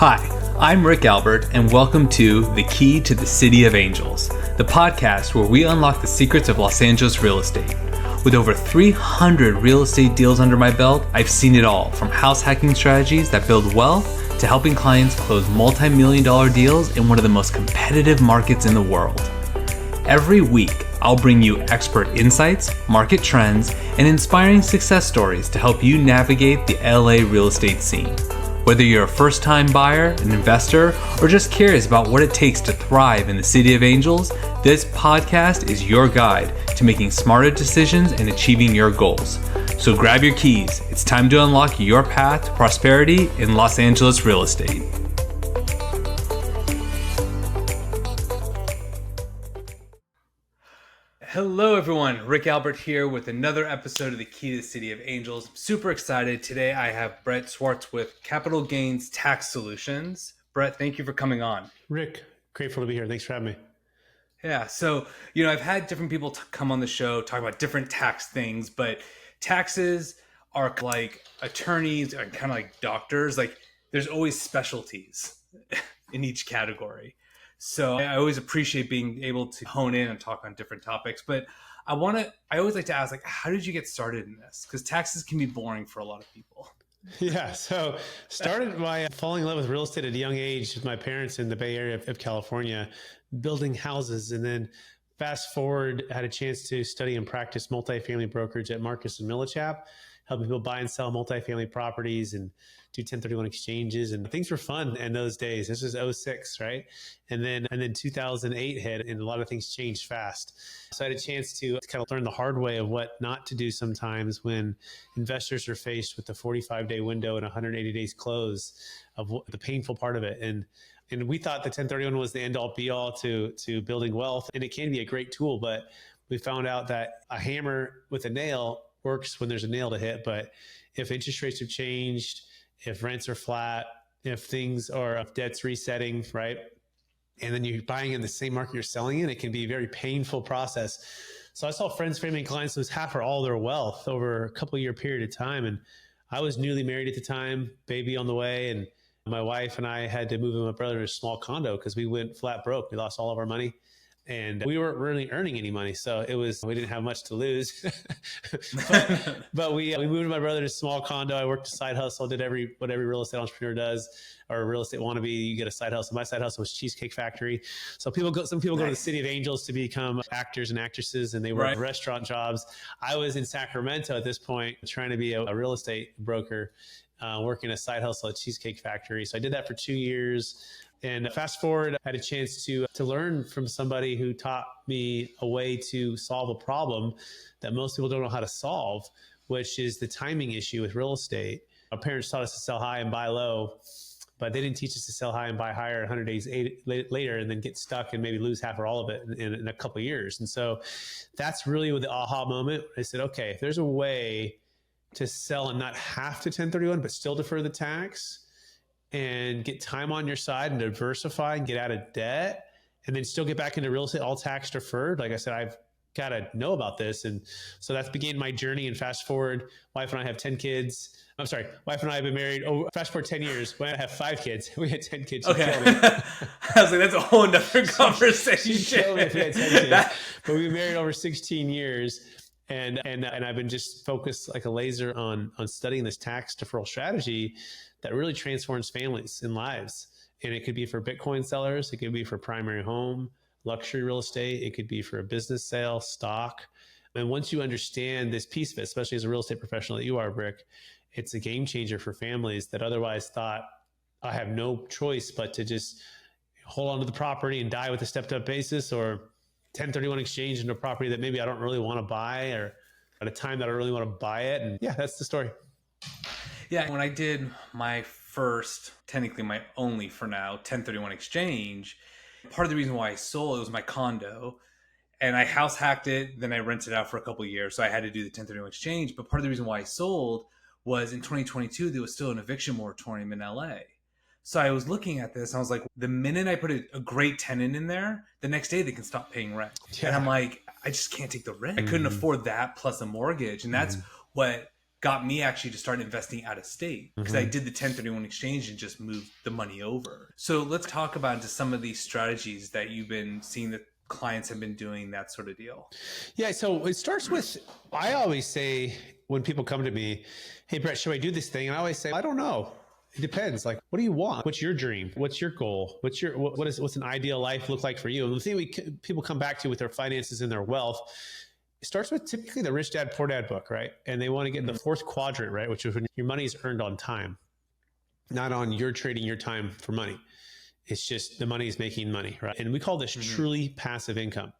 Hi, I'm Rick Albert, and welcome to The Key to the City of Angels, the podcast where we unlock the secrets of Los Angeles real estate. With over 300 real estate deals under my belt, I've seen it all, from house hacking strategies that build wealth to helping clients close multi-million-dollar deals in one of the most competitive markets in the world. Every week, I'll bring you expert insights, market trends, and inspiring success stories to help you navigate the LA real estate scene. Whether you're a first-time buyer, an investor, or just curious about what it takes to thrive in the City of Angels, this podcast is your guide to making smarter decisions and achieving your goals. So grab your keys. It's time to unlock your path to prosperity in Los Angeles real estate. Hello everyone, Rick Albert here with another episode of The Key to the City of Angels. I'm super excited. Today I have Brett Swarts with Capital Gains Tax Solutions. Brett, thank you for coming on. Rick, grateful to be here. Thanks for having me. Yeah, so, I've had different people come on the show talk about different tax things, but taxes are like attorneys are kind of like doctors. Like there's always specialties in each category. So I always appreciate being able to hone in and talk on different topics. But I always like to ask, like, how did you get started in this? Because taxes can be boring for a lot of people. Yeah, so started by falling in love with real estate at a young age with my parents in the Bay Area of California, building houses. And then fast forward, I had a chance to study and practice multifamily brokerage at Marcus and Millichap, helping people buy and sell multifamily properties and do 1031 exchanges, and things were fun in those days. This was 06, right? And then 2008 hit, and a lot of things changed fast. So I had a chance to kind of learn the hard way of what not to do sometimes when investors are faced with the 45-day window and 180 days close of the painful part of it. And we thought the 1031 was the end-all be-all to building wealth, and it can be a great tool, but we found out that a hammer with a nail works when there's a nail to hit. But if interest rates have changed, if rents are flat, if debt's resetting, right? And then you're buying in the same market you're selling in, it can be a very painful process. So I saw friends, family, and clients lose half or all their wealth over a couple year period of time. And I was newly married at the time, baby on the way. And my wife and I had to move in with my brother to a small condo because we went flat broke. We lost all of our money. And we weren't really earning any money. So we didn't have much to lose. but we moved my brother to a small condo. I worked a side hustle, did what every real estate entrepreneur does, or a real estate wannabe. You get a side hustle. My side hustle was Cheesecake Factory. So some people go to the City of Angels to become actors and actresses, and they work restaurant jobs. I was in Sacramento at this point trying to be a real estate broker, working a side hustle at Cheesecake Factory. So I did that for 2 years. And fast forward, I had a chance to learn from somebody who taught me a way to solve a problem that most people don't know how to solve, which is the timing issue with real estate. Our parents taught us to sell high and buy low, but they didn't teach us to sell high and buy higher 100 days later and then get stuck and maybe lose half or all of it in a couple of years. And so that's really the aha moment. I said, okay, if there's a way to sell and not have to 1031, but still defer the tax, and get time on your side and diversify and get out of debt and then still get back into real estate, all tax deferred. Like I said, I've got to know about this. And so that's began my journey. And fast forward, wife and I have 10 kids. I'm sorry, wife and I have been married. Fast forward 10 years. When I have 5 kids, we had 10 kids. Okay. I was like, that's a whole nother conversation. She killed me if we had 10 kids. But we were married over 16 years. And I've been just focused like a laser on studying this tax deferral strategy that really transforms families and lives. And it could be for Bitcoin sellers. It could be for primary home, luxury real estate. It could be for a business sale, stock. And once you understand this piece of it, especially as a real estate professional that you are, Brick, it's a game changer for families that otherwise thought, I have no choice but to just hold on to the property and die with a stepped up basis, or 1031 exchange into a property that maybe I don't really want to buy, or at a time that I really want to buy it. And yeah, that's the story. Yeah, when I did my first, technically my only for now, 1031 exchange, part of the reason why I sold it was my condo, and I house hacked it, then I rented it out for a couple of years, so I had to do the 1031 exchange. But part of the reason why I sold was in 2022, there was still an eviction moratorium in LA. So I was looking at this, and I was like, the minute I put a great tenant in there, the next day they can stop paying rent. Yeah. And I'm like, I just can't take the risk. I couldn't afford that plus a mortgage. And that's what got me actually to start investing out of state because I did the 1031 exchange and just moved the money over. So let's talk about just some of these strategies that you've been seeing that clients have been doing, that sort of deal. Yeah. So it starts with, I always say when people come to me, hey, Brett, should I do this thing? And I always say, I don't know. It depends. Like, what do you want? What's your dream? What's your goal? What's an ideal life look like for you? And the thing people come back to with their finances and their wealth, it starts with typically the Rich Dad Poor Dad book, right? And they want to get in the fourth quadrant, right? Which is when your money is earned on time, not on you're trading your time for money. It's just the money is making money, right? And we call this truly passive income.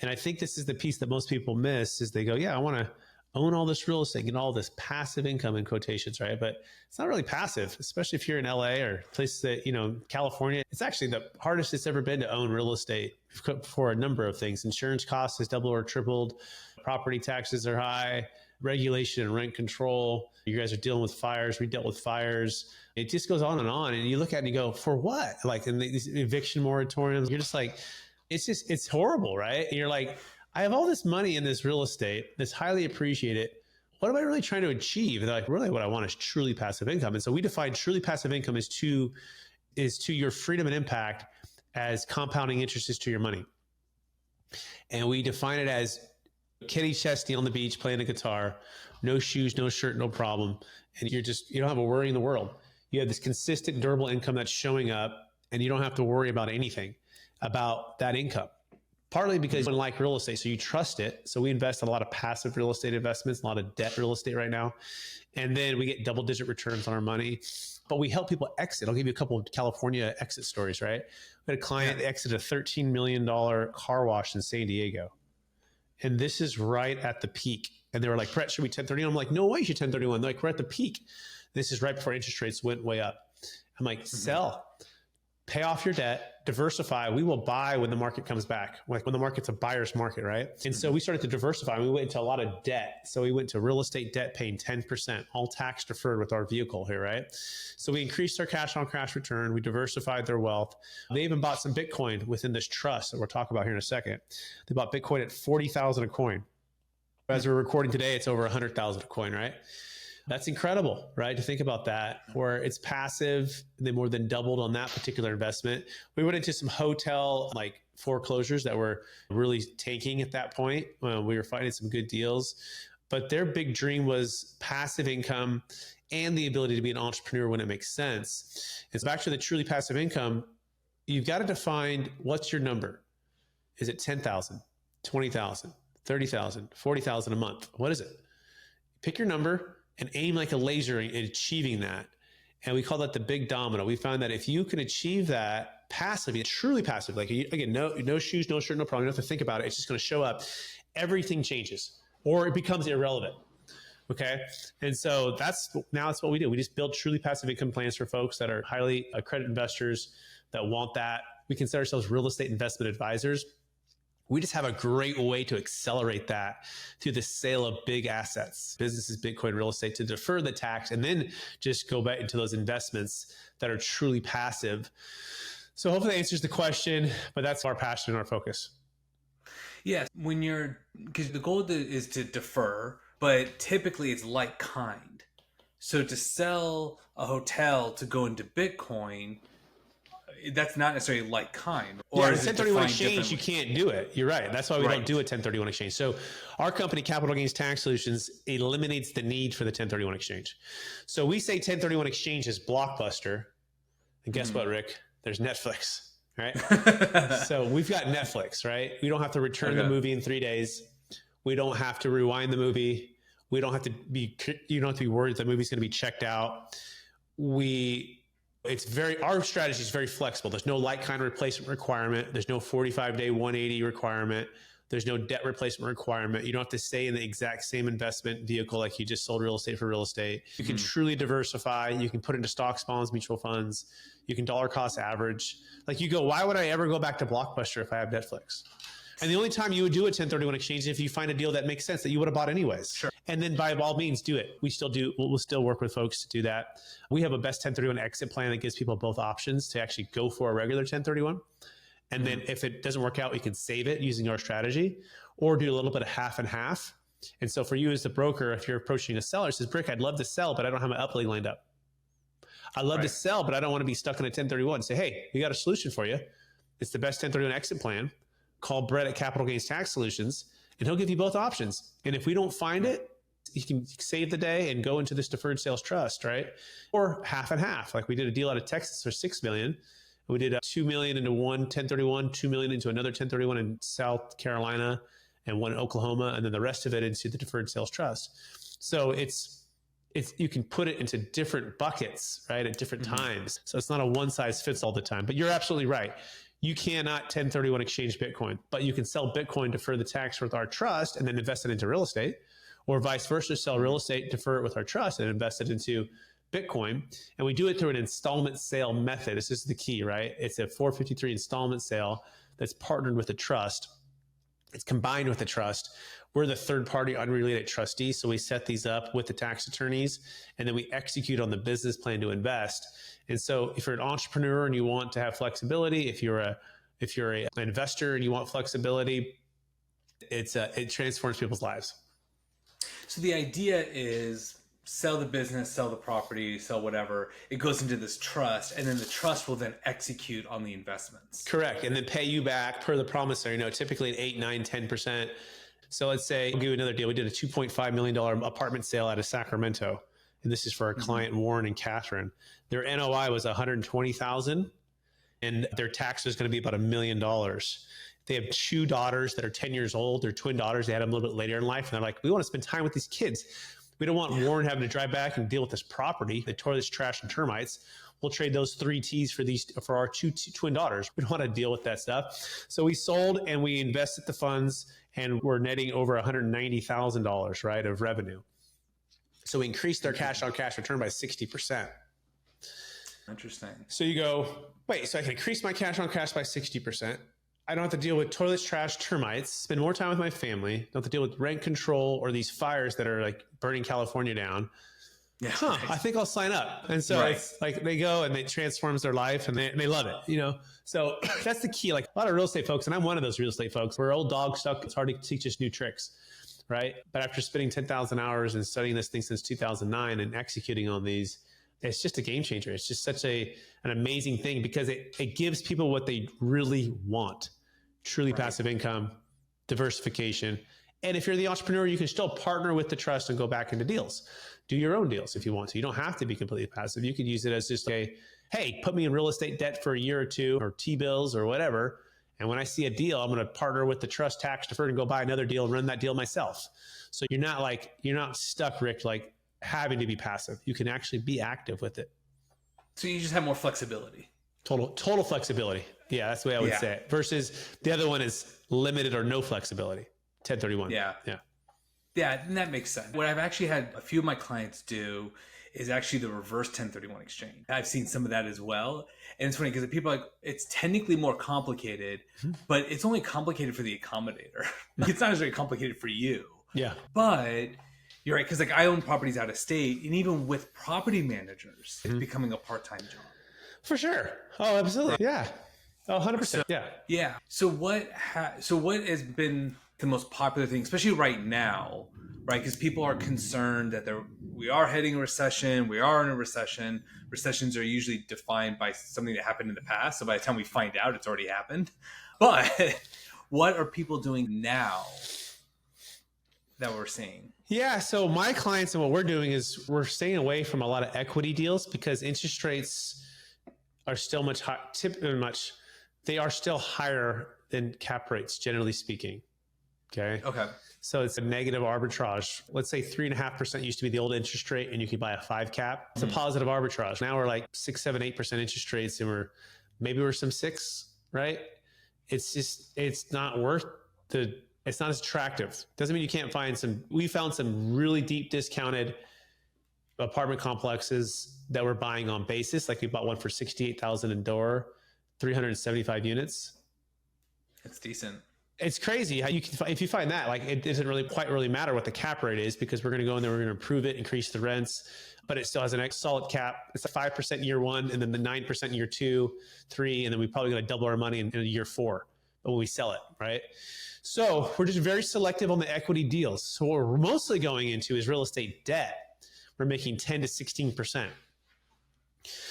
And I think this is the piece that most people miss is they go, yeah, I want to own all this real estate, get all this passive income in quotations, right? But it's not really passive, especially if you're in LA or places that, California. It's actually the hardest it's ever been to own real estate for a number of things. Insurance costs has doubled or tripled. Property taxes are high. Regulation and rent control. You guys are dealing with fires. We dealt with fires. It just goes on. And you look at it and you go, for what? Like in these eviction moratoriums, you're just like, it's horrible, right? And you're like, I have all this money in this real estate that's highly appreciated. What am I really trying to achieve? And they're like, really what I want is truly passive income. And so we define truly passive income is to your freedom and impact as compounding interest is to your money. And we define it as Kenny Chesney on the beach playing the guitar, no shoes, no shirt, no problem. And you don't have a worry in the world. You have this consistent, durable income that's showing up and you don't have to worry about anything about that income. Partly because you like real estate, so you trust it. So we invest in a lot of passive real estate investments, a lot of debt real estate right now. And then we get double-digit returns on our money. But we help people exit. I'll give you a couple of California exit stories, right? We had a client that exited a $13 million car wash in San Diego. And this is right at the peak. And they were like, Brett, should we 1031? I'm like, no way you should 1031. They're like, we're at the peak. This is right before interest rates went way up. I'm like, sell. Pay off your debt, diversify. We will buy when the market comes back, like when the market's a buyer's market, right? And so we started to diversify. We went into a lot of debt. So we went to real estate debt paying 10%, all tax deferred with our vehicle here, right? So we increased our cash on cash return. We diversified their wealth. They even bought some Bitcoin within this trust that we'll talk about here in a second. They bought Bitcoin at 40,000 a coin. As we're recording today, it's over 100,000 a coin, right? That's incredible, right? To think about that, where it's passive. They more than doubled on that particular investment. We went into some hotel foreclosures that were really tanking at that point. We were finding some good deals, but their big dream was passive income and the ability to be an entrepreneur when it makes sense. It's back to the truly passive income. You've got to define what's your number. Is it 10,000, 20,000, 30,000, 40,000 a month? What is it? Pick your number and aim like a laser in achieving that. And we call that the big domino. We found that if you can achieve that passively, truly passive, like again, no shoes, no shirt, no problem. You don't have to think about it. It's just going to show up. Everything changes or it becomes irrelevant. Okay. And so that's what we do. We just build truly passive income plans for folks that are highly accredited investors that want that. We consider ourselves real estate investment advisors. We just have a great way to accelerate that through the sale of big assets, businesses, Bitcoin, real estate, to defer the tax and then just go back into those investments that are truly passive. So hopefully that answers the question, but that's our passion and our focus. Yes, because the goal is to defer, but typically it's like kind. So to sell a hotel to go into Bitcoin, that's not necessarily like kind. Or yeah, 1031 exchange, you can't do it. You're right. That's why we don't do a 1031 exchange. So our company, Capital Gains Tax Solutions, eliminates the need for the 1031 exchange. So we say 1031 exchange is Blockbuster. And guess what, Rick? There's Netflix, right? So we've got Netflix, right? We don't have to return the movie in 3 days. We don't have to rewind the movie. You don't have to be worried the movie's going to be checked out. Our strategy is very flexible. There's no like-kind replacement requirement. There's no 45-day 180 requirement. There's no debt replacement requirement. You don't have to stay in the exact same investment vehicle like you just sold real estate for real estate. You can truly diversify. You can put into stocks, bonds, mutual funds. You can dollar cost average. Like you go, why would I ever go back to Blockbuster if I have Netflix? And the only time you would do a 1031 exchange is if you find a deal that makes sense that you would have bought anyways. Sure. And then by all means, do it. We'll still work with folks to do that. We have a best 1031 exit plan that gives people both options to actually go for a regular 1031. And then if it doesn't work out, we can save it using our strategy or do a little bit of half and half. And so for you as the broker, if you're approaching a seller, says, Brick, I'd love to sell, but I don't have my upling lined up. I'd love to sell, but I don't want to be stuck in a 1031. Say, hey, we got a solution for you. It's the best 1031 exit plan. Call Brett at Capital Gains Tax Solutions, and he'll give you both options. And if we don't find it, you can save the day and go into this deferred sales trust, right? Or half and half. Like we did a deal out of Texas for $6 million. We did $2 million into one 1031, $2 million into another 1031 in South Carolina, and one in Oklahoma, and then the rest of it into the deferred sales trust. So it's you can put it into different buckets, right, at different times. So it's not a one size fits all the time. But you're absolutely right. You cannot 1031 exchange Bitcoin, but you can sell Bitcoin, defer the tax with our trust, and then invest it into real estate, or vice versa, sell real estate, defer it with our trust, and invest it into Bitcoin. And we do it through an installment sale method. This is the key, right? It's a 453 installment sale that's partnered with a trust. It's combined with the trust. We're the third party unrelated trustee. So we set these up with the tax attorneys, and then we execute on the business plan to invest. And so if you're an entrepreneur and you want to have flexibility, if you're an investor and you want flexibility, it transforms people's lives. So the idea is sell the business, sell the property, sell whatever. It goes into this trust, and then the trust will then execute on the investments. Correct. And then pay you back per the promissory note, typically at 8, 9, 10%. So let's say, I'll give you another deal. We did a $2.5 million apartment sale out of Sacramento. And this is for our client, Warren and Catherine. Their NOI was $120,000, and their tax was going to be about $1 million. They have 2 daughters that are 10 years old. They're twin daughters. They had them a little bit later in life. And they're like, we want to spend time with these kids. We don't want Warren having to drive back and deal with this property. They tore this trash and termites. We'll trade those 3 T's for our two twin daughters. We don't want to deal with that stuff. So we sold and we invested the funds, and we're netting over $190,000, right, of revenue. So we increased their cash on cash return by 60%. Interesting. So you go, wait, so I can increase my cash on cash by 60%. I don't have to deal with toilets, trash, termites, spend more time with my family, don't have to deal with rent control or these fires that are like burning California down. Yeah, I think I'll sign up. And so it's like they go and it transforms their life, and they love it, you know? So that's the key. Like a lot of real estate folks, and I'm one of those real estate folks, we're old dog stuck. It's hard to teach us new tricks, right? But after spending 10,000 hours and studying this thing since 2009 and executing on these, it's just a game changer. It's just such an amazing thing because it gives people what they really want. Truly passive income, diversification. And if you're the entrepreneur, you can still partner with the trust and go back into deals. Do your own deals if you want to. You don't have to be completely passive. You could use it as just hey, put me in real estate debt for a year or two, or T-bills or whatever. And when I see a deal, I'm going to partner with the trust tax deferred and go buy another deal and run that deal myself. So you're not stuck, Rick, like having to be passive. You can actually be active with it. So you just have more flexibility. Total flexibility. Yeah, that's the way I would say it. Versus the other one is limited or no flexibility. 1031. Yeah, and that makes sense. What I've actually had a few of my clients do is actually the reverse 1031 exchange. I've seen some of that as well. And it's funny because people are like, it's technically more complicated, but it's only complicated for the accommodator. It's not as very complicated for you. Yeah. But you're right, because like I own properties out of state, and even with property managers, it's becoming a part-time job. For sure. Oh, absolutely. Yeah. Oh, 100%. Yeah. So what has been the most popular thing, especially right now, right? Because people are concerned that we are heading a recession. We are in a recession. Recessions are usually defined by something that happened in the past. So by the time we find out, it's already happened. But what are people doing now that we're seeing? Yeah. So my clients and what we're doing is we're staying away from a lot of equity deals because interest rates are still they are still higher than cap rates, generally speaking. Okay. So it's a negative arbitrage. Let's say 3.5% used to be the old interest rate, and you could buy a 5 cap. It's a positive arbitrage. Now we're like 6, 7, 8% interest rates, and we're some 6, right? It's not it's not as attractive. Doesn't mean you can't we found some really deep discounted apartment complexes that we're buying on basis. Like we bought one for $68,000 in Door, 375 units. That's decent. It's crazy how if you find that, like it doesn't really matter what the cap rate is because we're going to go in there, we're going to improve it, increase the rents, but it still has a solid cap. It's a 5% year 1, and then the 9% year 2, 3, and then we're probably going to double our money in year 4 when we sell it, right? So we're just very selective on the equity deals. So what we're mostly going into is real estate debt. We're making 10 to 16%.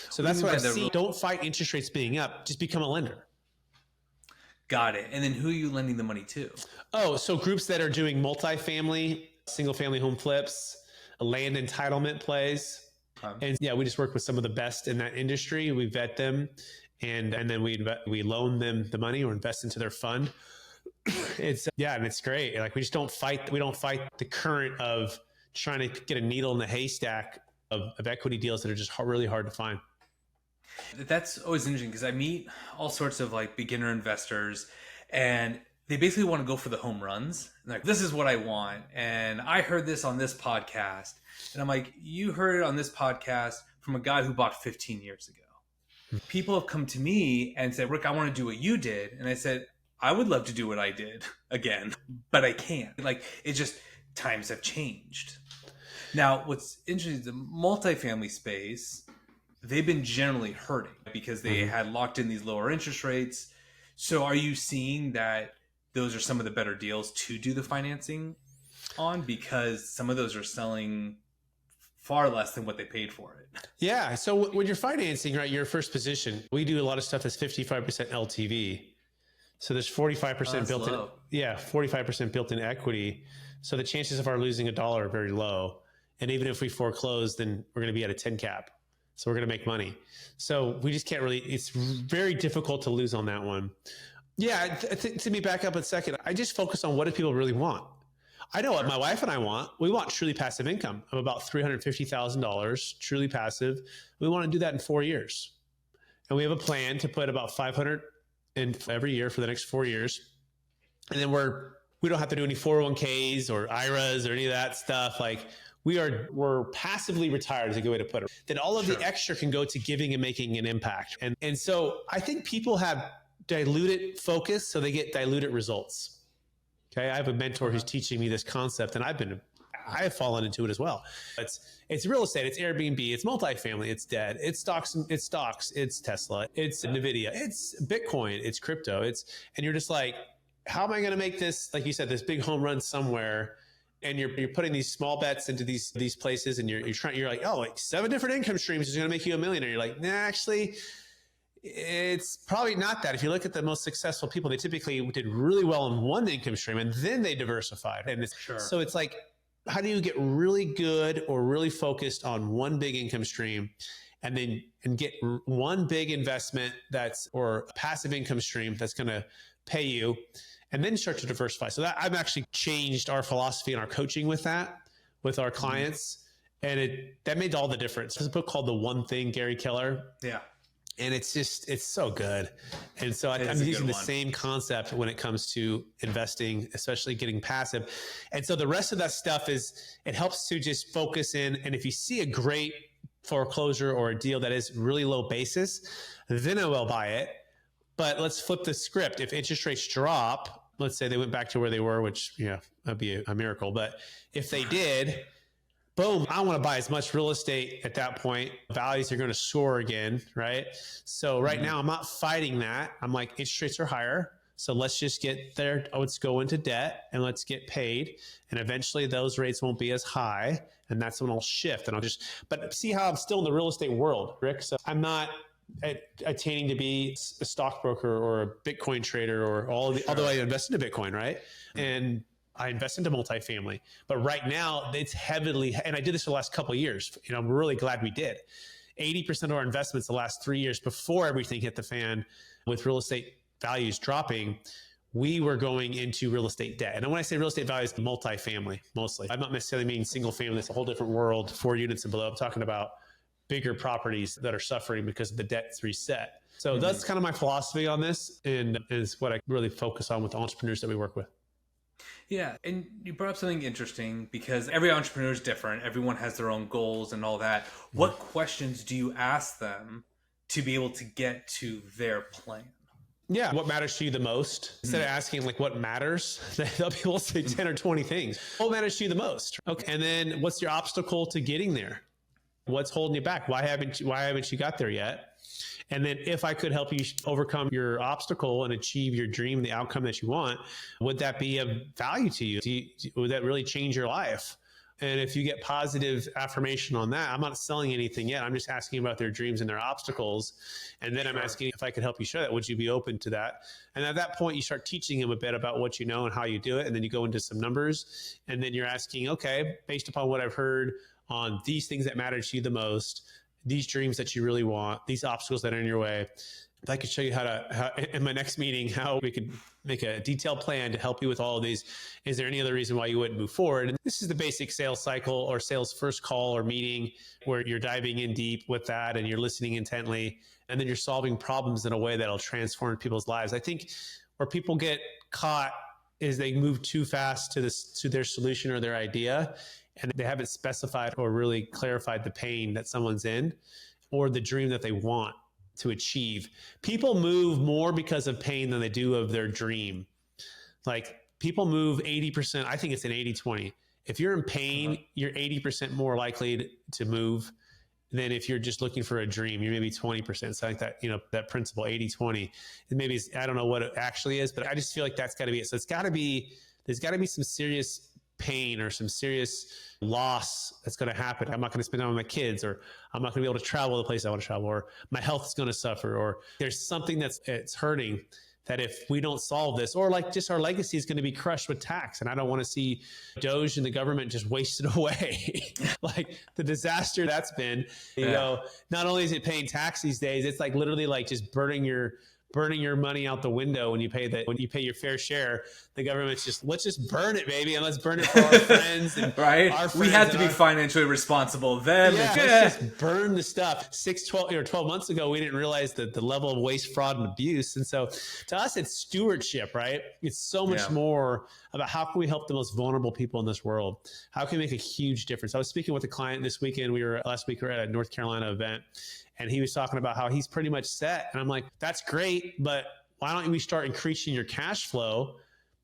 So that's what I see. Don't fight interest rates being up. Just become a lender. Got it. And then who are you lending the money to? Oh, so groups that are doing multifamily, single family home flips, land entitlement plays. And yeah, we just work with some of the best in that industry. We vet them and then we loan them the money or invest into their fund. And it's great. Like we don't fight the current of trying to get a needle in the haystack of equity deals that are just really hard to find. That's always interesting because I meet all sorts of like beginner investors and they basically want to go for the home runs. Like, this is what I want. And I heard this on this podcast. And I'm like, you heard it on this podcast from a guy who bought 15 years ago. People have come to me and said, Rick, I want to do what you did. And I said, I would love to do what I did again, but I can't. Like, it's just times have changed. Now, what's interesting is the multifamily space, they've been generally hurting because they had locked in these lower interest rates. So are you seeing that those are some of the better deals to do the financing on because some of those are selling far less than what they paid for it? Yeah. So when you're financing, right, your first position, we do a lot of stuff that's 55% LTV. So there's 45% built in. Yeah, 45% built in equity. So the chances of our losing $1 are very low. And even if we foreclose, then we're going to be at a 10 cap. So we're going to make money. So we just can't really, it's very difficult to lose on that one. Yeah. To me, back up a second, I just focus on what do people really want. I know what my wife and I want. We want truly passive income of about $350,000, truly passive. We want to do that in 4 years. And we have a plan to put about 500 in every year for the next 4 years. And then we don't have to do any 401ks or IRAs or any of that stuff. Like we're passively retired is a good way to put it. Then all of the extra can go to giving and making an impact. And so I think people have diluted focus, so they get diluted results. Okay. I have a mentor who's teaching me this concept and I've fallen into it as well. It's real estate, it's Airbnb, it's multifamily, it's debt, it's stocks, it's Tesla, it's Nvidia, it's Bitcoin, it's crypto, and you're just like, how am I going to make this, like you said, this big home run somewhere? And you're putting these small bets into these places, and you're like, oh, like 7 different income streams is going to make you a millionaire. You're like, nah, actually, it's probably not that. If you look at the most successful people, they typically did really well in one income stream, and then they diversified. And so it's like, how do you get really good or really focused on one big income stream, and get one big investment or a passive income stream that's going to pay you, and then start to diversify. So I've actually changed our philosophy and our coaching with our clients. And that made all the difference. There's a book called The One Thing, Gary Keller. Yeah. And it's so good. And so I'm using the same concept when it comes to investing, especially getting passive. And so the rest of that stuff it helps to just focus in. And if you see a great foreclosure or a deal that is really low basis, then I will buy it. But let's flip the script. If interest rates drop, let's say they went back to where they were, which, that'd be a miracle. But if they did, boom, I want to buy as much real estate at that point. Values are going to soar again, right? So right now I'm not fighting that. I'm like, interest rates are higher. So let's just get there. Let's go into debt and let's get paid. And eventually those rates won't be as high. And that's when I'll shift. And but see how I'm still in the real estate world, Rick. So I'm not attaining to be a stockbroker or a Bitcoin trader or although I invest into Bitcoin, right? And I invest into multifamily, but right now it's heavily, and I did this for the last couple of years. I'm really glad we did. 80% of our investments the last 3 years before everything hit the fan with real estate values dropping, we were going into real estate debt. And when I say real estate values, multifamily mostly. I'm not necessarily meaning single family. That's a whole different world, 4 units and below. I'm talking about bigger properties that are suffering because the debt's reset. So that's kind of my philosophy on this, and is what I really focus on with the entrepreneurs that we work with. Yeah. And you brought up something interesting because every entrepreneur is different. Everyone has their own goals and all that. What questions do you ask them to be able to get to their plan? Yeah. What matters to you the most? Instead of asking like what matters, people say 10 or 20 things. What matters to you the most? Okay. And then what's your obstacle to getting there? What's holding you back? Why haven't you got there yet? And then if I could help you overcome your obstacle and achieve your dream, the outcome that you want, would that be of value to you? Would that really change your life? And if you get positive affirmation on that, I'm not selling anything yet. I'm just asking about their dreams and their obstacles. And then I'm asking if I could help you show that. Would you be open to that? And at that point, you start teaching them a bit about what you know and how you do it. And then you go into some numbers. And then you're asking, okay, based upon what I've heard on these things that matter to you the most, these dreams that you really want, these obstacles that are in your way, if I could show you how in my next meeting, how we could make a detailed plan to help you with all of these. Is there any other reason why you wouldn't move forward? And this is the basic sales cycle or sales first call or meeting where you're diving in deep with that and you're listening intently. And then you're solving problems in a way that'll transform people's lives. I think where people get caught is they move too fast to their solution or their idea, and they haven't specified or really clarified the pain that someone's in or the dream that they want to achieve. People move more because of pain than they do of their dream. Like people move 80%. I think it's an 80-20. If you're in pain, you're 80% more likely to move than if you're just looking for a dream. You're maybe 20%. So I think that, that principle 80-20, and maybe I don't know what it actually is, but I just feel like that's got to be it. So there's got to be some serious pain or some serious loss that's going to happen. I'm not going to spend time with my kids, or I'm not going to be able to travel the place I want to travel, or my health is going to suffer, or there's something it's hurting that if we don't solve this, or like just our legacy is going to be crushed with tax. And I don't want to see Doge and the government just wasted away. Like the disaster that's been, not only is it paying tax these days, it's like literally like just burning your money out the window when you pay your fair share. The government's just, let's just burn it, baby, and let's burn it for our friends. And right? Our friends, we had to be financially responsible then. Let's just burn the stuff. 12 months ago, we didn't realize that the level of waste, fraud, and abuse. And so to us, it's stewardship, right? It's so much more about how can we help the most vulnerable people in this world? How can we make a huge difference? I was speaking with a client this weekend. Last week we were at a North Carolina event, and he was talking about how he's pretty much set. And I'm like, that's great, but why don't we start increasing your cash flow?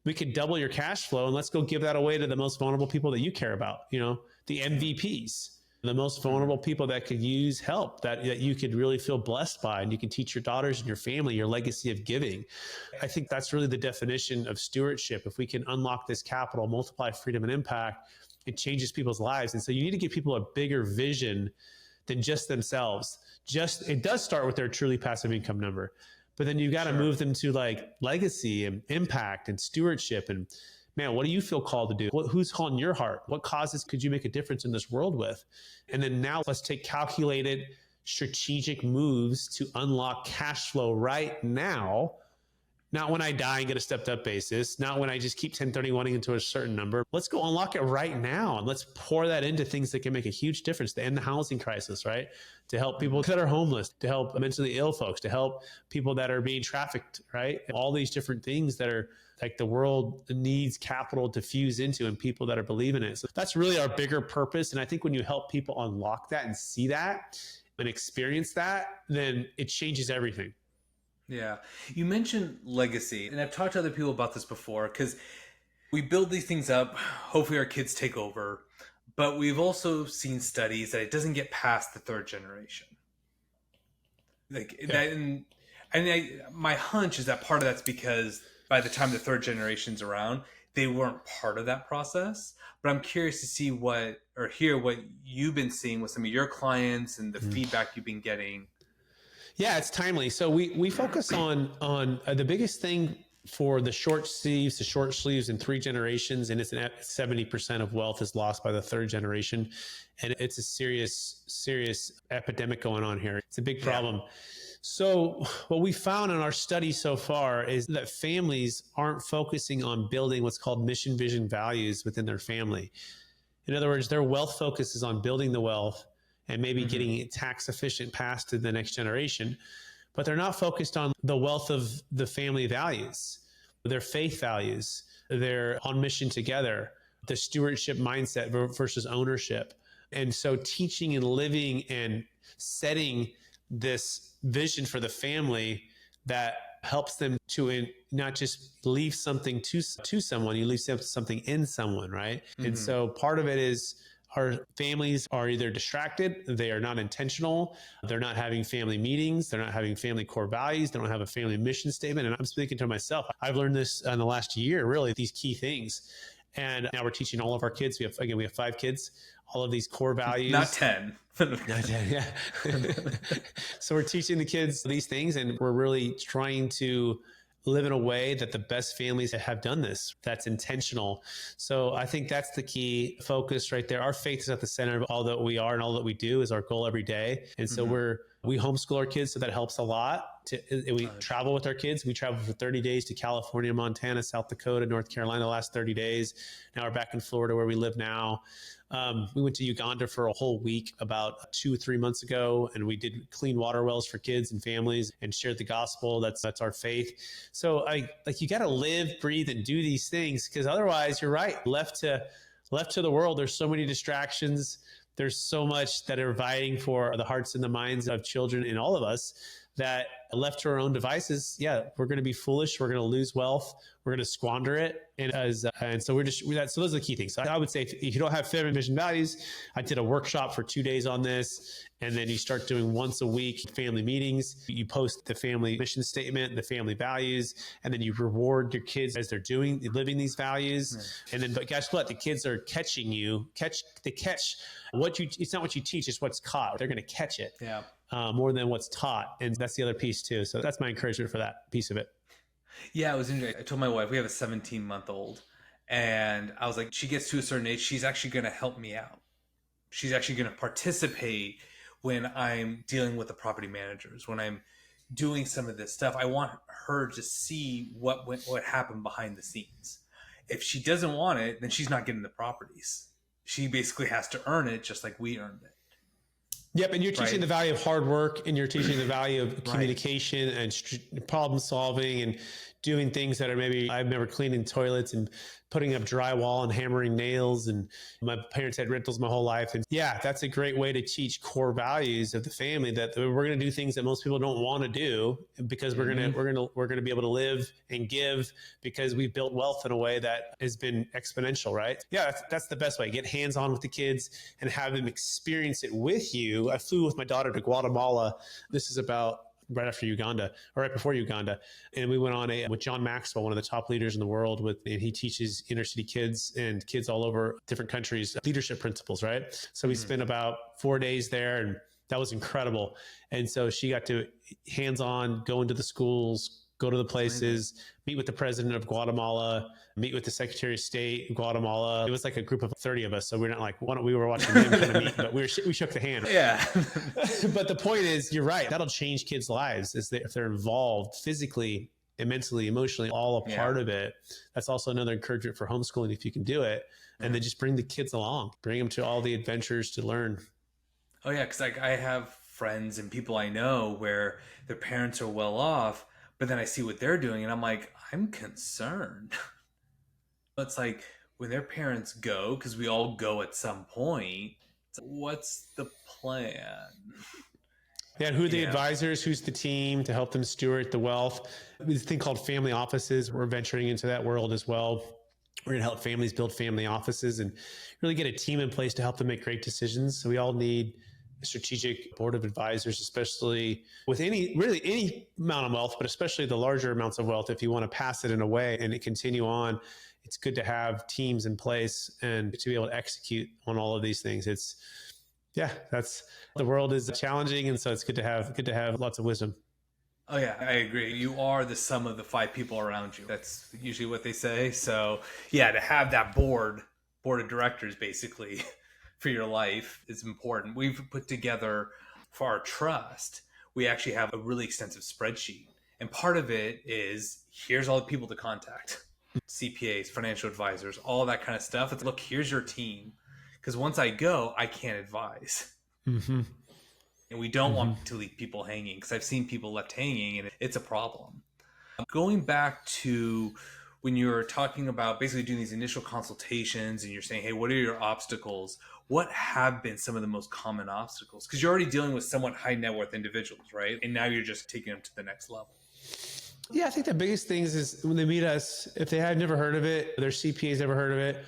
We could double your cash flow, and let's go give that away to the most vulnerable people that you care about. The MVPs, the most vulnerable people that could use help, that you could really feel blessed by, and you can teach your daughters and your family your legacy of giving. I think that's really the definition of stewardship. If we can unlock this capital, multiply freedom and impact, it changes people's lives. And so you need to give people a bigger vision than just themselves. It does start with their truly passive income number, but then you've got to move them to like legacy and impact and stewardship. And man, what do you feel called to do? Who's calling your heart? What causes could you make a difference in this world with? And then now let's take calculated strategic moves to unlock cash flow right now. Not when I die and get a stepped up basis, not when I just keep 1031ing into a certain number. Let's go unlock it right now. And let's pour that into things that can make a huge difference to end the housing crisis, right? To help people that are homeless, to help mentally ill folks, to help people that are being trafficked, right? All these different things that are like the world needs capital to fuse into, and people that are believing it. So that's really our bigger purpose. And I think when you help people unlock that and see that and experience that, then it changes everything. Yeah. You mentioned legacy, and I've talked to other people about this before, because we build these things up. Hopefully our kids take over, but we've also seen studies that it doesn't get past the third generation. My hunch is that part of that's because by the time the third generation's around, they weren't part of that process. But I'm curious to see hear what you've been seeing with some of your clients and the feedback you've been getting. Yeah, it's timely. So we focus on the biggest thing for the short sleeves in 3 generations, and it's 70% of wealth is lost by the third generation. And it's a serious epidemic going on here. It's a big problem. Yeah. So what we found in our study so far is that families aren't focusing on building what's called mission, vision, values within their family. In other words, their wealth focus is on building the wealth and maybe getting it tax efficient passed to the next generation. But they're not focused on the wealth of the family values, their faith values, their on mission together, the stewardship mindset versus ownership. And so teaching and living and setting this vision for the family that helps them to not just leave something to someone, you leave something in someone, right? And so part of it is our families are either distracted, they are not intentional, they're not having family meetings, they're not having family core values, they don't have a family mission statement. And I'm speaking to myself. I've learned this in the last year, really, these key things. And now we're teaching all of our kids. We have 5 kids, all of these core values. Not 10. Not 10, yeah. So we're teaching the kids these things, and we're really trying to live in a way that the best families have done this. That's intentional. So I think that's the key focus right there. Our faith is at the center of all that we are and all that we do is our goal every day. And so we homeschool our kids, so that helps a lot. We travel with our kids. We traveled for 30 days to California, Montana, South Dakota, North Carolina the last 30 days. Now we're back in Florida where we live now. We went to Uganda for a whole week about 2 or 3 months ago, and we did clean water wells for kids and families and shared the gospel. That's our faith. So you got to live, breathe, and do these things, because otherwise, you're right. Left to the world, there's so many distractions. There's so much that are vying for the hearts and the minds of children and all of us, that left to our own devices, we're going to be foolish. We're going to lose wealth. We're going to squander it. And so so those are the key things. So I would say if you don't have family mission values, I did a workshop for 2 days on this. And then you start doing once a week family meetings. You post the family mission statement, the family values, and then you reward your kids as they're living these values. And then, but guess what? The kids are catching you. They catch it's not what you teach, it's what's caught. They're going to catch it. Yeah. More than what's taught. And that's the other piece too. So that's my encouragement for that piece of it. Yeah, it was interesting. I told my wife, we have a 17-month-old, and I was like, she gets to a certain age, she's actually going to help me out. She's actually going to participate when I'm dealing with the property managers, when I'm doing some of this stuff. I want her to see what happened behind the scenes. If she doesn't want it, then she's not getting the properties. She basically has to earn it just like we earned it. Yep. And you're teaching the value of hard work, and you're teaching the value of communication and problem solving and doing things that are maybe I've never cleaning toilets and putting up drywall and hammering nails. And my parents had rentals my whole life. And that's a great way to teach core values of the family, that we're going to do things that most people don't want to do, because we're going to be able to live and give, because we've built wealth in a way that has been exponential, right? Yeah, that's the best way. Get hands-on with the kids and have them experience it with you. I flew with my daughter to Guatemala. This is about right after Uganda, or right before Uganda. And we went on with John Maxwell, one of the top leaders in the world, and he teaches inner city kids and kids all over different countries, leadership principles, right? So we spent about 4 days there, and that was incredible. And so she got to hands-on go into the schools, go to the places, meet with the president of Guatemala, meet with the Secretary of State of Guatemala. It was like a group of 30 of us. So we're not like, we were watching them kind of meet, but we shook the hand. Yeah. But the point is, you're right. That'll change kids' lives if they're involved physically and mentally, emotionally, all a part of it. That's also another encouragement for homeschooling, if you can do it. And then just bring the kids along, bring them to all the adventures to learn. Oh yeah. Cause I have friends and people I know where their parents are well off, but then I see what they're doing and I'm like, I'm concerned. It's like when their parents go, because we all go at some point, what's the plan? Yeah, and who are the advisors? Who's the team to help them steward the wealth? There's a thing called family offices. We're venturing into that world as well. We're going to help families build family offices and really get a team in place to help them make great decisions. So we all need a strategic board of advisors, especially with any amount of wealth, but especially the larger amounts of wealth. If you want to pass it in a way and it continue on, it's good to have teams in place and to be able to execute on all of these things. The world is challenging. And so it's good to have lots of wisdom. Oh yeah, I agree. You are the sum of the 5 people around you. That's usually what they say. So yeah, to have that board of directors basically for your life is important. We've put together for our trust, we actually have a really extensive spreadsheet. And part of it is, here's all the people to contact. CPAs, financial advisors, all that kind of stuff. It's, look, here's your team. Because once I go, I can't advise. Mm-hmm. And we don't want to leave people hanging, because I've seen people left hanging and it's a problem. Going back to when you were talking about basically doing these initial consultations and you're saying, hey, what are your obstacles? What have been some of the most common obstacles? Because you're already dealing with somewhat high net worth individuals, right? And now you're just taking them to the next level. Yeah, I think the biggest things is when they meet us, if they had never heard of it, their CPA's never heard of it.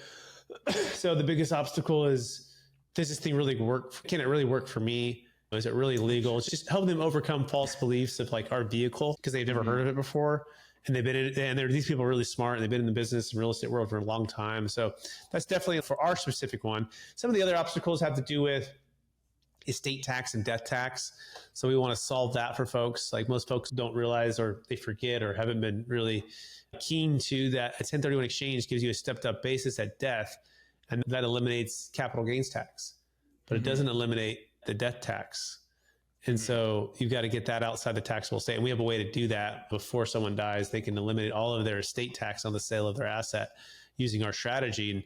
So the biggest obstacle is does this thing really work? Can it really work for me? Is it really legal? It's just helping them overcome false beliefs of like our vehicle because they've never heard of it before. And they've been in it, and these people are really smart and they've been in the business and real estate world for a long time. So that's definitely for our specific one. Some of the other obstacles have to do with estate tax and death tax. So we want to solve that for folks. Like most folks don't realize, or they forget, or haven't been really keen to that. A 1031 exchange gives you a stepped up basis at death, and that eliminates capital gains tax, but it doesn't eliminate the death tax. And so you've got to get that outside the taxable estate. And we have a way to do that before someone dies. They can eliminate all of their estate tax on the sale of their asset using our strategy. And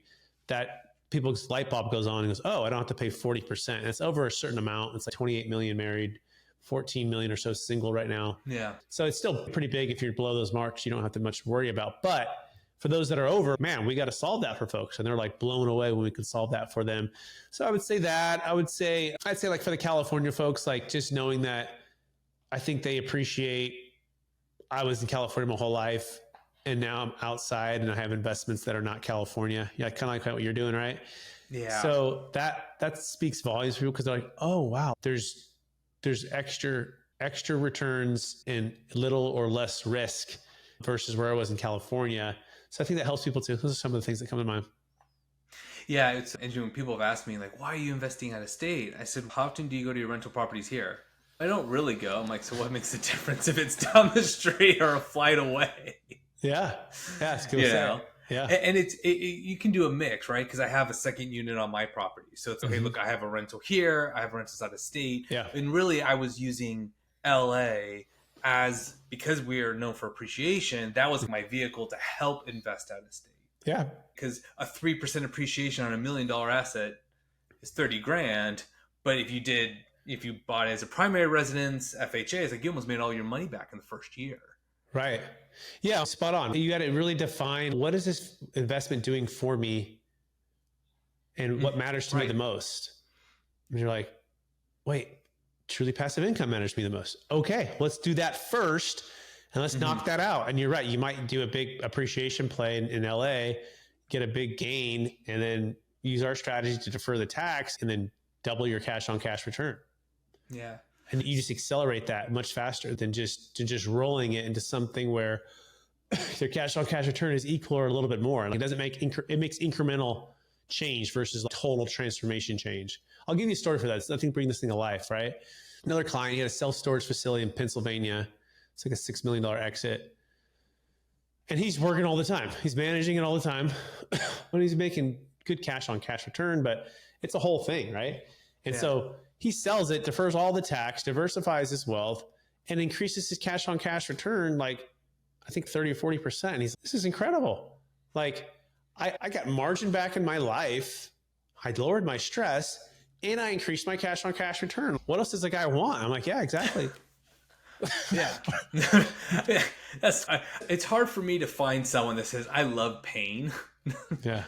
that people's light bulb goes on and goes, oh, I don't have to pay 40%. And it's over a certain amount. It's like 28 million married, 14 million or so single right now. Yeah. So it's still pretty big. If you're below those marks, you don't have to much worry about. But for those that are over, man, we got to solve that for folks. And they're like blown away when we can solve that for them. So I would say that. I'd say like for the California folks, like just knowing that I think they appreciate I was in California my whole life and now I'm outside and I have investments that are not California. Yeah, kind of like what you're doing, right? Yeah. So that speaks volumes for people because they're like, oh, wow, there's extra returns and little or less risk versus where I was in California. So I think that helps people too. Those are some of the things that come to mind. Yeah, it's interesting when people have asked me, like, why are you investing out of state? I said, how often do you go to your rental properties here? I don't really go. I'm like, so what makes a difference if it's down the street or a flight away? Yeah. Yeah, it's good to say. Yeah. And you can do a mix, right? Because I have a second unit on my property. So it's okay, look, I have a rental here. I have rentals out of state. Yeah. And really, I was using LA because we are known for appreciation, that was my vehicle to help invest out of state. Yeah. Because a 3% appreciation on $1 million asset is 30 grand. But if you bought it as a primary residence, FHA, it's like you almost made all your money back in the first year. Right. Yeah, spot on. You got to really define what is this investment doing for me and what matters to me the most. And you're like, wait, truly passive income matters to me the most. Okay, let's do that first and let's knock that out. And you're right. You might do a big appreciation play in LA, get a big gain, and then use our strategy to defer the tax and then double your cash on cash return. Yeah. And you just accelerate that much faster than just rolling it into something where their cash on cash return is equal or a little bit more. And it doesn't make, it makes incremental change versus total transformation change. I'll give you a story for that. It's nothing to bring this thing to life, right? Another client, he had a self-storage facility in Pennsylvania. It's like a $6 million exit. And he's working all the time. He's managing it all the time. But he's making good cash on cash return, but it's a whole thing, right? And so he sells it, defers all the tax, diversifies his wealth, and increases his cash on cash return like, I think 30 or 40%. And this is incredible. Like, I got margin back in my life. I lowered my stress and I increased my cash on cash return. What else does the guy want? I'm like, yeah, exactly. Yeah. It's hard for me to find someone that says, I love pain. Yeah.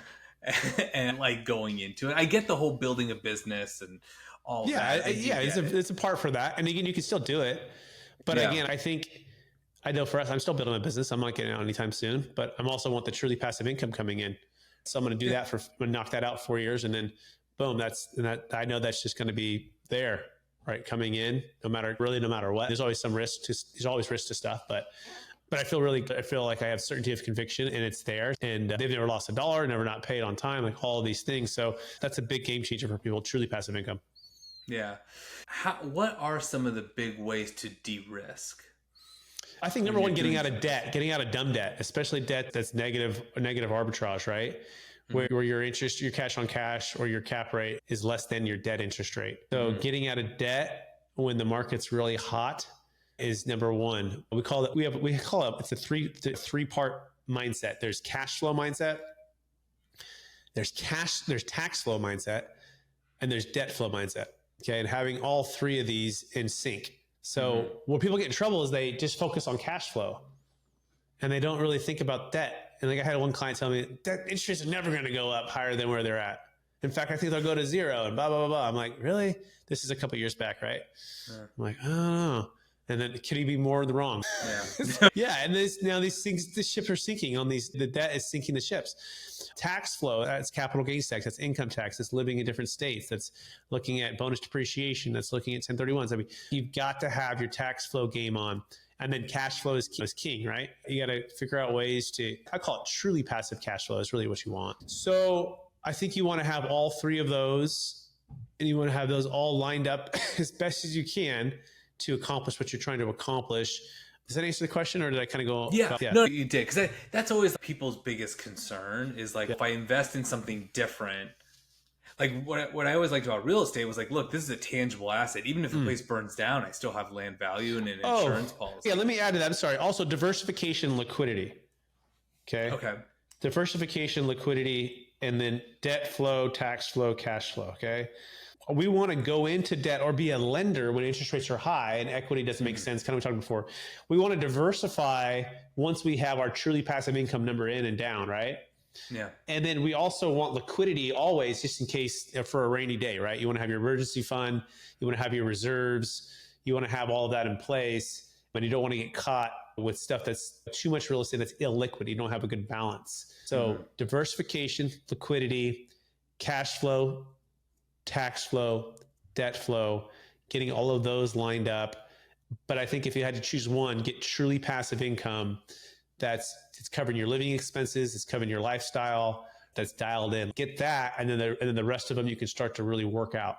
And like going into it. I get the whole building a business and all that. Yeah. It's a part for that. And again, you can still do it. But again, I know for us, I'm still building a business. I'm not getting out anytime soon, but I'm also want the truly passive income coming in. So I'm going to do that I'm going to knock that out 4 years. And then boom, I know that's just going to be there, right? Coming in, no matter what. There's always some risk there's always risk to stuff, but I feel like I have certainty of conviction and it's there, and they've never lost a dollar, never not paid on time, like all of these things. So that's a big game changer for people, truly passive income. Yeah. What are some of the big ways to de-risk? I think number one, getting out of debt, getting out of dumb debt, especially debt that's negative arbitrage, right? Where your interest, your cash on cash or your cap rate is less than your debt interest rate. So getting out of debt when the market's really hot is number one. It's a three-part mindset. There's cash flow mindset, there's tax flow mindset, and there's debt flow mindset. Okay. And having all three of these in sync. So where people get in trouble is they just focus on cash flow and they don't really think about debt. And like I had one client tell me that interest rates are never going to go up higher than where they're at. In fact, I think they'll go to zero and blah, blah, blah, blah. I'm like, really? This is a couple of years back, right? Yeah. I'm like, I don't know. And then could he be more in the wrong? Yeah. Yeah. And now these things, the ships are sinking on these, the debt is sinking the ships. Tax flow, that's capital gains tax, that's income tax, that's living in different states, that's looking at bonus depreciation, that's looking at 1031s. I mean, you've got to have your tax flow game on. And then cash flow is king, right? You got to figure out ways to, I call it truly passive cash flow is really what you want. So I think you want to have all three of those, and you want to have those all lined up as best as you can to accomplish what you're trying to accomplish. Does that answer the question, or did I kind of go? Yeah. No, you did. Because that's always people's biggest concern is like, if I invest in something different, like what I always liked about real estate was like, look, this is a tangible asset. Even if the place burns down, I still have land value and an insurance policy. Yeah, let me add to that. I'm sorry. Also, diversification, liquidity. Okay. Diversification, liquidity, and then debt flow, tax flow, cash flow. Okay. We want to go into debt or be a lender when interest rates are high and equity doesn't make sense. Kind of we talked before. We want to diversify once we have our truly passive income number in and down, right? Yeah. And then we also want liquidity always, just in case for a rainy day, right? You want to have your emergency fund, you want to have your reserves, you want to have all of that in place, but you don't want to get caught with stuff that's too much real estate that's illiquid. You don't have a good balance. So diversification, liquidity, cash flow, tax flow, debt flow, getting all of those lined up. But I think if you had to choose one, get truly passive income it's covering your living expenses, it's covering your lifestyle, that's dialed in. Get that, and then the rest of them you can start to really work out.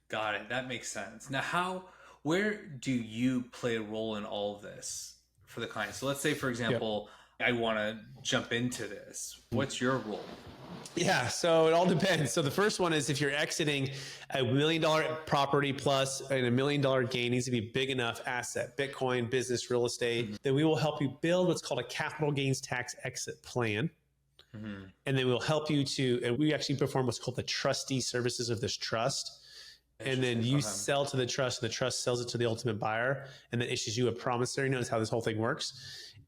Got it. That makes sense. Now, where do you play a role in all of this for the client? So let's say, for example, I want to jump into this. What's your role? Yeah, so it all depends. So the first one is if you're exiting a $1 million property plus and $1 million gain needs to be big enough asset, Bitcoin, business, real estate, then we will help you build what's called a capital gains tax exit plan. And then we'll help you and we actually perform what's called the trustee services of this trust. And then you sell to the trust, and the trust sells it to the ultimate buyer and then issues you a promissory note. Is how this whole thing works.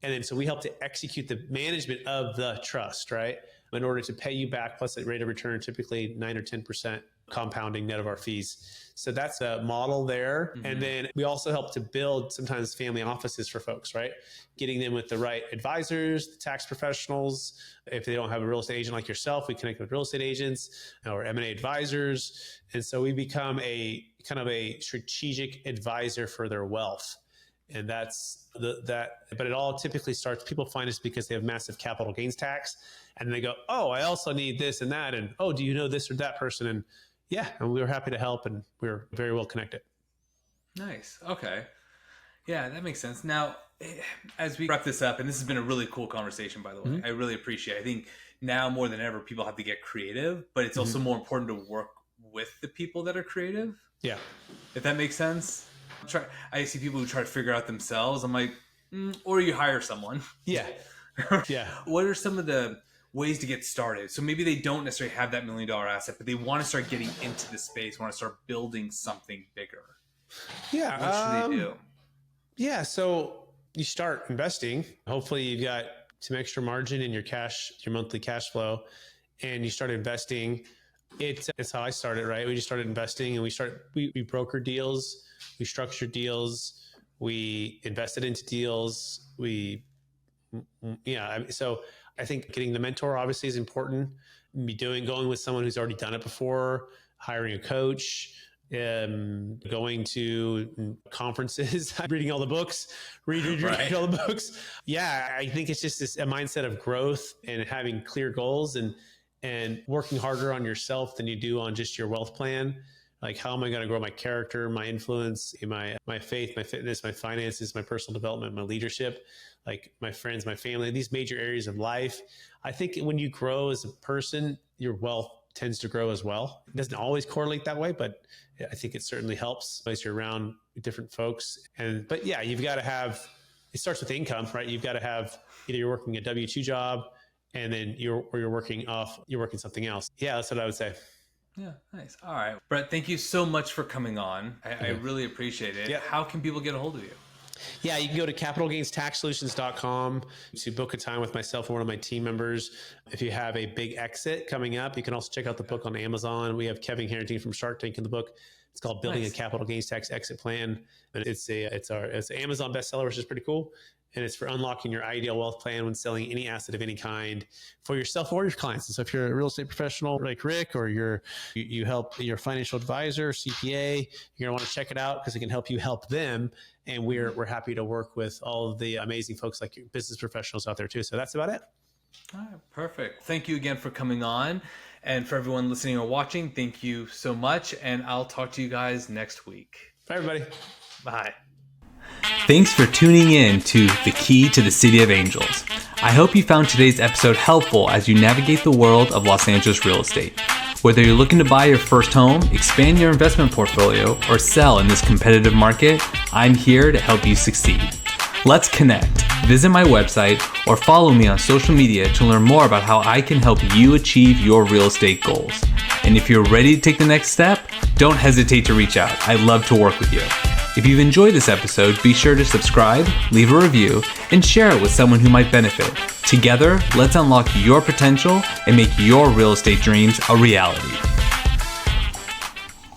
And then so we help to execute the management of the trust, right? In order to pay you back plus a rate of return, typically 9 or 10% compounding net of our fees. So that's a model there. And then we also help to build sometimes family offices for folks, right? Getting them with the right advisors, the tax professionals. If they don't have a real estate agent like yourself, we connect with real estate agents or M&A advisors. And so we become a kind of a strategic advisor for their wealth. And that's but it all typically starts, people find us because they have massive capital gains tax. And they go, oh, I also need this and that. And, oh, do you know this or that person? And yeah, and we were happy to help, and we're very well connected. Nice. Okay. Yeah, that makes sense. Now, as we wrap this up, and this has been a really cool conversation, by the way, I really appreciate it. I think now more than ever, people have to get creative, but it's also more important to work with the people that are creative. Yeah. If that makes sense. I see people who try to figure out themselves. I'm like, or you hire someone. Yeah. Yeah. What are some of the ways to get started? So maybe they don't necessarily have that $1 million asset, but they want to start getting into the space, want to start building something bigger. Yeah. What should they do? Yeah. So you start investing. Hopefully you've got some extra margin in your monthly cash flow, and you start investing. It's how I started, right? We just started investing, and we broker deals, we structured deals, we invested into deals. So I think getting the mentor obviously is important. Going with someone who's already done it before, hiring a coach, going to conferences, reading all the books, reading all the books. Yeah, I think it's just a mindset of growth and having clear goals and working harder on yourself than you do on just your wealth plan. Like, how am I going to grow my character, my influence, my faith, my fitness, my finances, my personal development, my leadership, like my friends, my family, these major areas of life. I think when you grow as a person, your wealth tends to grow as well. It doesn't always correlate that way, but I think it certainly helps as you're around different folks. But yeah, you've got to have, it starts with income, right? You've got to have, either you're working a W-2 job and then you're working something else. Yeah, that's what I would say. Yeah, nice. All right. Brett, thank you so much for coming on. I really appreciate it. Yeah. How can people get a hold of you? Yeah, you can go to capitalgainstaxsolutions.com to book a time with myself or one of my team members. If you have a big exit coming up, you can also check out the book on Amazon. We have Kevin Harrington from Shark Tank in the book, It's called Building a Capital Gains Tax Exit Plan. And it's an Amazon bestseller, which is pretty cool. And it's for unlocking your ideal wealth plan when selling any asset of any kind for yourself or your clients. And so if you're a real estate professional like Rick, or you help your financial advisor, CPA, you're gonna want to check it out because it can help you help them. And we're happy to work with all of the amazing folks like your business professionals out there too. So that's about it. All right, perfect. Thank you again for coming on. And for everyone listening or watching, thank you so much. And I'll talk to you guys next week. Bye, everybody. Bye. Thanks for tuning in to The Key to the City of Angels. I hope you found today's episode helpful as you navigate the world of Los Angeles real estate. Whether you're looking to buy your first home, expand your investment portfolio, or sell in this competitive market, I'm here to help you succeed. Let's connect. Visit my website or follow me on social media to learn more about how I can help you achieve your real estate goals. And if you're ready to take the next step, don't hesitate to reach out. I'd love to work with you. If you've enjoyed this episode, be sure to subscribe, leave a review, and share it with someone who might benefit. Together, let's unlock your potential and make your real estate dreams a reality.